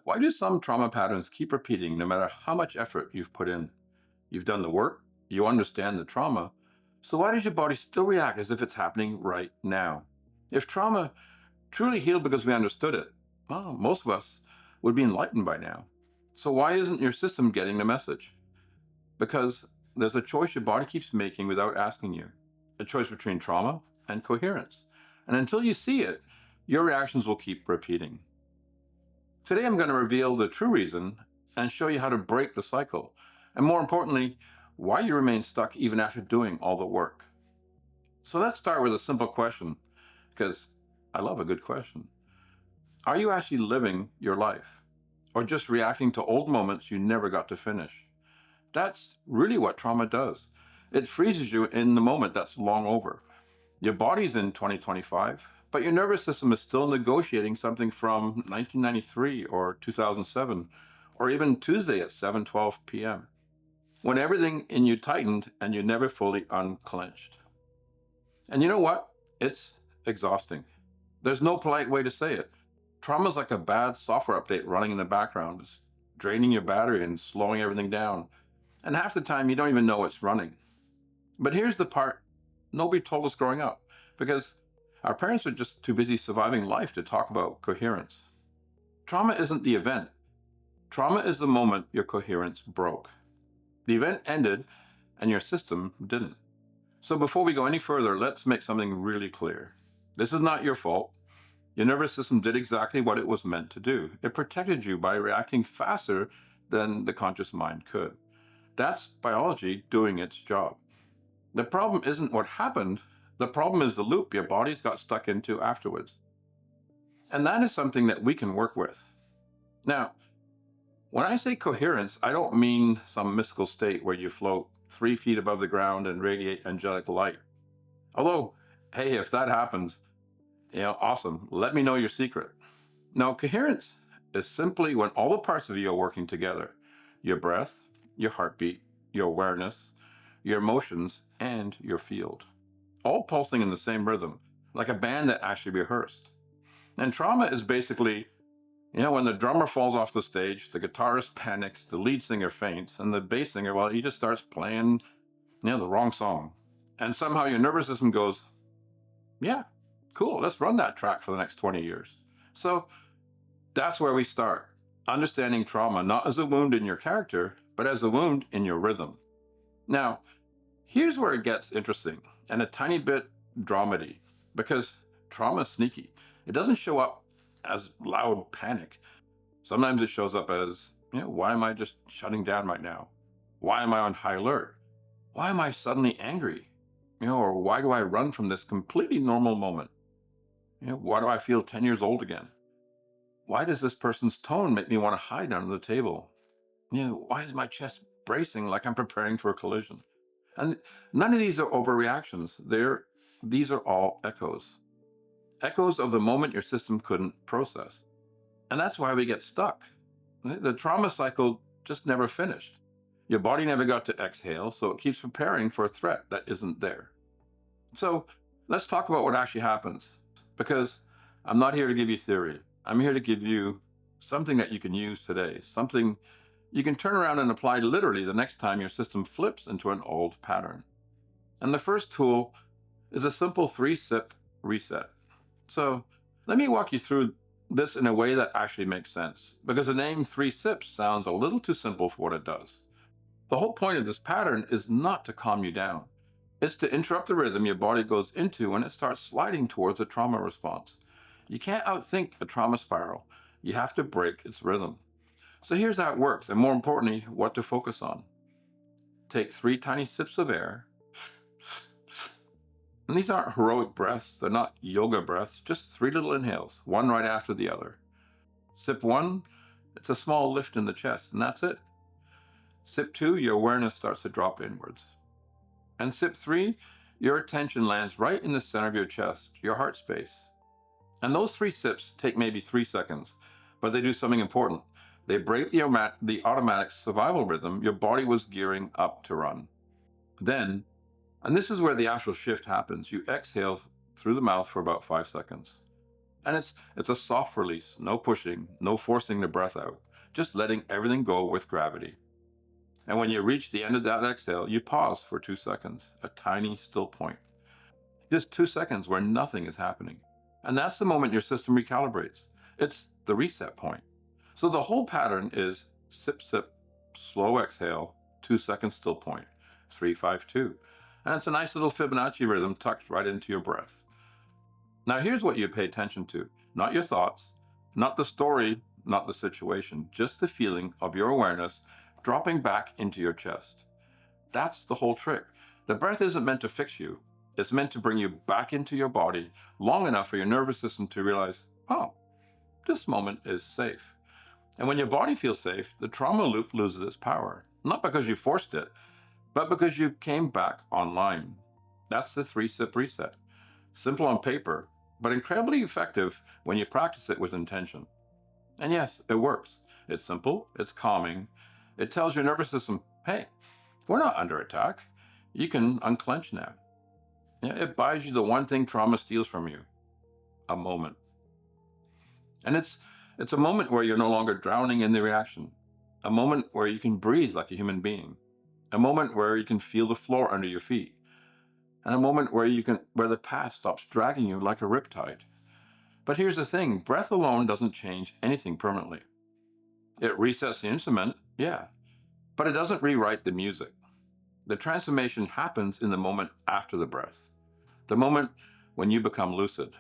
Why do some trauma patterns keep repeating no matter how much effort you've put in? You've done the work, you understand the trauma, so why does your body still react as if it's happening right now? If trauma truly healed because we understood it, well, most of us would be enlightened by now. So why isn't your system getting the message? Because there's a choice your body keeps making without asking you, a choice between trauma and coherence. And until you see it, your reactions will keep repeating. Today, I'm going to reveal the true reason and show you how to break the cycle. And more importantly, why you remain stuck even after doing all the work. So let's start with a simple question, because I love a good question. Are you actually living your life? Or just reacting to old moments you never got to finish? That's really what trauma does. It freezes you in the moment that's long over. Your body's in 2025, but your nervous system is still negotiating something from 1993 or 2007, or even Tuesday at 7:12 p.m., when everything in you tightened and you never fully unclenched. And you know what? It's exhausting. There's no polite way to say it. Trauma is like a bad software update running in the background. It's draining your battery and slowing everything down. And half the time, you don't even know it's running. But here's the part nobody told us growing up, because our parents were just too busy surviving life to talk about coherence. Trauma isn't the event. Trauma is the moment your coherence broke. The event ended and your system didn't. So before we go any further, let's make something really clear. This is not your fault. Your nervous system did exactly what it was meant to do. It protected you by reacting faster than the conscious mind could. That's biology doing its job. The problem isn't what happened. The problem is the loop your body's got stuck into afterwards. And that is something that we can work with. Now, when I say coherence, I don't mean some mystical state where you float 3 feet above the ground and radiate angelic light. Although, hey, if that happens, awesome. Let me know your secret. No, coherence is simply when all the parts of you are working together: your breath, your heartbeat, your awareness, your emotions, and your field, all pulsing in the same rhythm, like a band that actually rehearsed. And trauma is basically, when the drummer falls off the stage, the guitarist panics, the lead singer faints, and the bass singer, well, he just starts playing, the wrong song. And somehow your nervous system goes, yeah, cool, let's run that track for the next 20 years. So that's where we start. Understanding trauma not as a wound in your character, but as a wound in your rhythm. Now, here's where it gets interesting and a tiny bit dramedy, because trauma is sneaky. It doesn't show up as loud panic. Sometimes it shows up as, why am I just shutting down right now? Why am I on high alert? Why am I suddenly angry? Or why do I run from this completely normal moment? Why do I feel 10 years old again? Why does this person's tone make me want to hide under the table? Why is my chest bracing like I'm preparing for a collision? And none of these are overreactions. These are all echoes. Echoes of the moment your system couldn't process. And that's why we get stuck. The trauma cycle just never finished. Your body never got to exhale, so it keeps preparing for a threat that isn't there. So let's talk about what actually happens, because I'm not here to give you theory. I'm here to give you something that you can use today, something you can turn around and apply literally the next time your system flips into an old pattern. And the first tool is a simple 3-sip reset. So let me walk you through this in a way that actually makes sense, because the name 3 sips sounds a little too simple for what it does. The whole point of this pattern is not to calm you down. It's to interrupt the rhythm your body goes into when it starts sliding towards a trauma response. You can't outthink a trauma spiral. You have to break its rhythm. So here's how it works, and more importantly, what to focus on. Take 3 tiny sips of air. And these aren't heroic breaths, they're not yoga breaths, just 3 little inhales, one right after the other. Sip 1, it's a small lift in the chest, and that's it. Sip 2, your awareness starts to drop inwards. And sip 3, your attention lands right in the center of your chest, your heart space. And those 3 sips take maybe 3 seconds, but they do something important. They break the automatic survival rhythm your body was gearing up to run. Then, and this is where the actual shift happens, you exhale through the mouth for about 5 seconds. And it's a soft release, no pushing, no forcing the breath out, just letting everything go with gravity. And when you reach the end of that exhale, you pause for 2 seconds, a tiny still point. Just 2 seconds where nothing is happening. And that's the moment your system recalibrates. It's the reset point. So the whole pattern is sip, sip, slow exhale, 2 seconds still point, 3-5-2. And it's a nice little Fibonacci rhythm tucked right into your breath. Now, here's what you pay attention to, not your thoughts, not the story, not the situation, just the feeling of your awareness dropping back into your chest. That's the whole trick. The breath isn't meant to fix you, it's meant to bring you back into your body long enough for your nervous system to realize, oh, this moment is safe. And when your body feels safe, the trauma loop loses its power, not because you forced it, but because you came back online. That's the 3-sip reset. Simple on paper, but incredibly effective when you practice it with intention. And yes, it works. It's simple, it's calming. It tells your nervous system, hey, we're not under attack. You can unclench now. Yeah, it buys you the one thing trauma steals from you, a moment. And it's a moment where you're no longer drowning in the reaction, a moment where you can breathe like a human being, a moment where you can feel the floor under your feet, and a moment where the past stops dragging you like a riptide. But here's the thing, breath alone doesn't change anything permanently. It resets the instrument, yeah, but it doesn't rewrite the music. The transformation happens in the moment after the breath, the moment when you become lucid.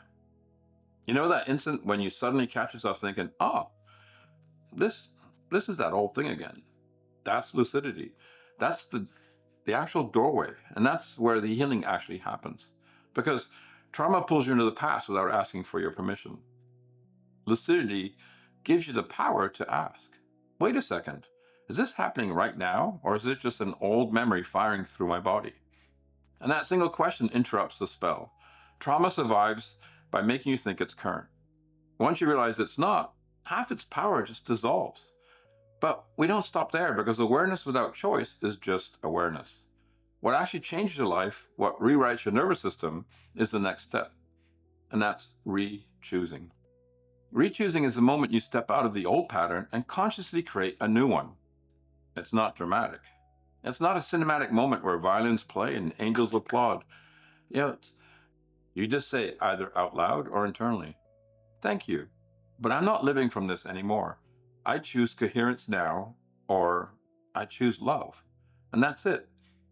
You know that instant when you suddenly catch yourself thinking, oh, this this is that old thing again. That's lucidity. That's the actual doorway, and that's where the healing actually happens. Because trauma pulls you into the past without asking for your permission. Lucidity gives you the power to ask, wait a second, is this happening right now, or is it just an old memory firing through my body? And that single question interrupts the spell. Trauma survives by making you think it's current. Once you realize it's not, half its power just dissolves. But we don't stop there because awareness without choice is just awareness. What actually changes your life, what rewrites your nervous system, is the next step. And that's re-choosing. Re-choosing is the moment you step out of the old pattern and consciously create a new one. It's not dramatic. It's not a cinematic moment where violins play and angels applaud. You just say either out loud or internally, thank you, but I'm not living from this anymore. I choose coherence now, or I choose love. And that's it.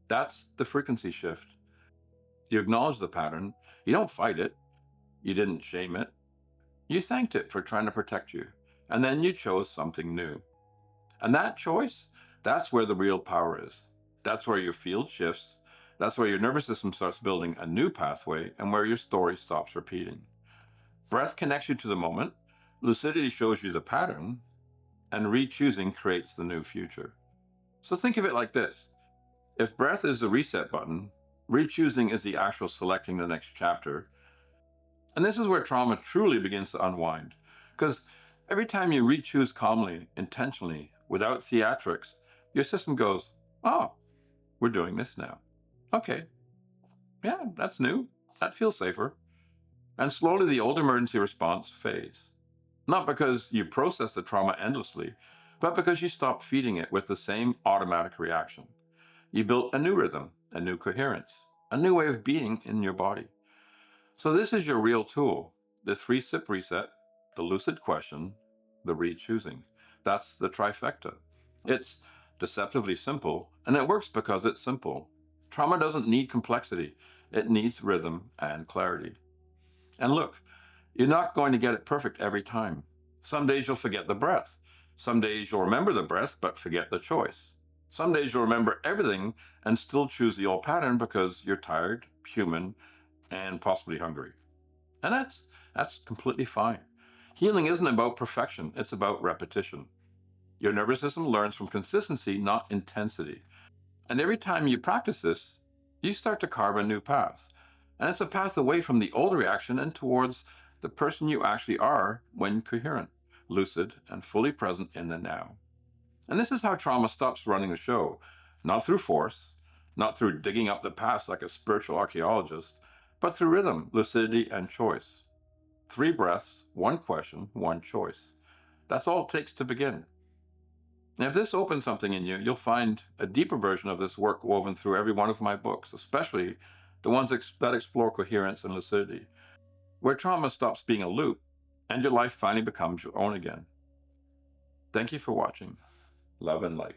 That's the frequency shift. You acknowledge the pattern. You don't fight it. You didn't shame it. You thanked it for trying to protect you. And then you chose something new. And that choice, that's where the real power is. That's where your field shifts. That's where your nervous system starts building a new pathway and where your story stops repeating. Breath connects you to the moment. Lucidity shows you the pattern. And re-choosing creates the new future. So think of it like this. If breath is the reset button, re-choosing is the actual selecting the next chapter. And this is where trauma truly begins to unwind. Because every time you re-choose calmly, intentionally, without theatrics, your system goes, oh, we're doing this now. Okay, yeah, that's new. That feels safer. And slowly the old emergency response fades. Not because you process the trauma endlessly, but because you stop feeding it with the same automatic reaction. You built a new rhythm, a new coherence, a new way of being in your body. So this is your real tool, the 3-sip reset, the lucid question, the re-choosing. That's the trifecta. It's deceptively simple, and it works because it's simple. Trauma doesn't need complexity. It needs rhythm and clarity. And look, you're not going to get it perfect every time. Some days you'll forget the breath. Some days you'll remember the breath but forget the choice. Some days you'll remember everything and still choose the old pattern because you're tired, human, and possibly hungry. And that's completely fine. Healing isn't about perfection, it's about repetition. Your nervous system learns from consistency, not intensity. And every time you practice this, you start to carve a new path. And it's a path away from the old reaction and towards the person you actually are when coherent, lucid, and fully present in the now. And this is how trauma stops running the show, not through force, not through digging up the past like a spiritual archaeologist, but through rhythm, lucidity, and choice. 3 breaths, 1 question, 1 choice. That's all it takes to begin. And if this opens something in you, you'll find a deeper version of this work woven through every one of my books, especially the ones that explore coherence and lucidity, where trauma stops being a loop and your life finally becomes your own again. Thank you for watching. Love and light.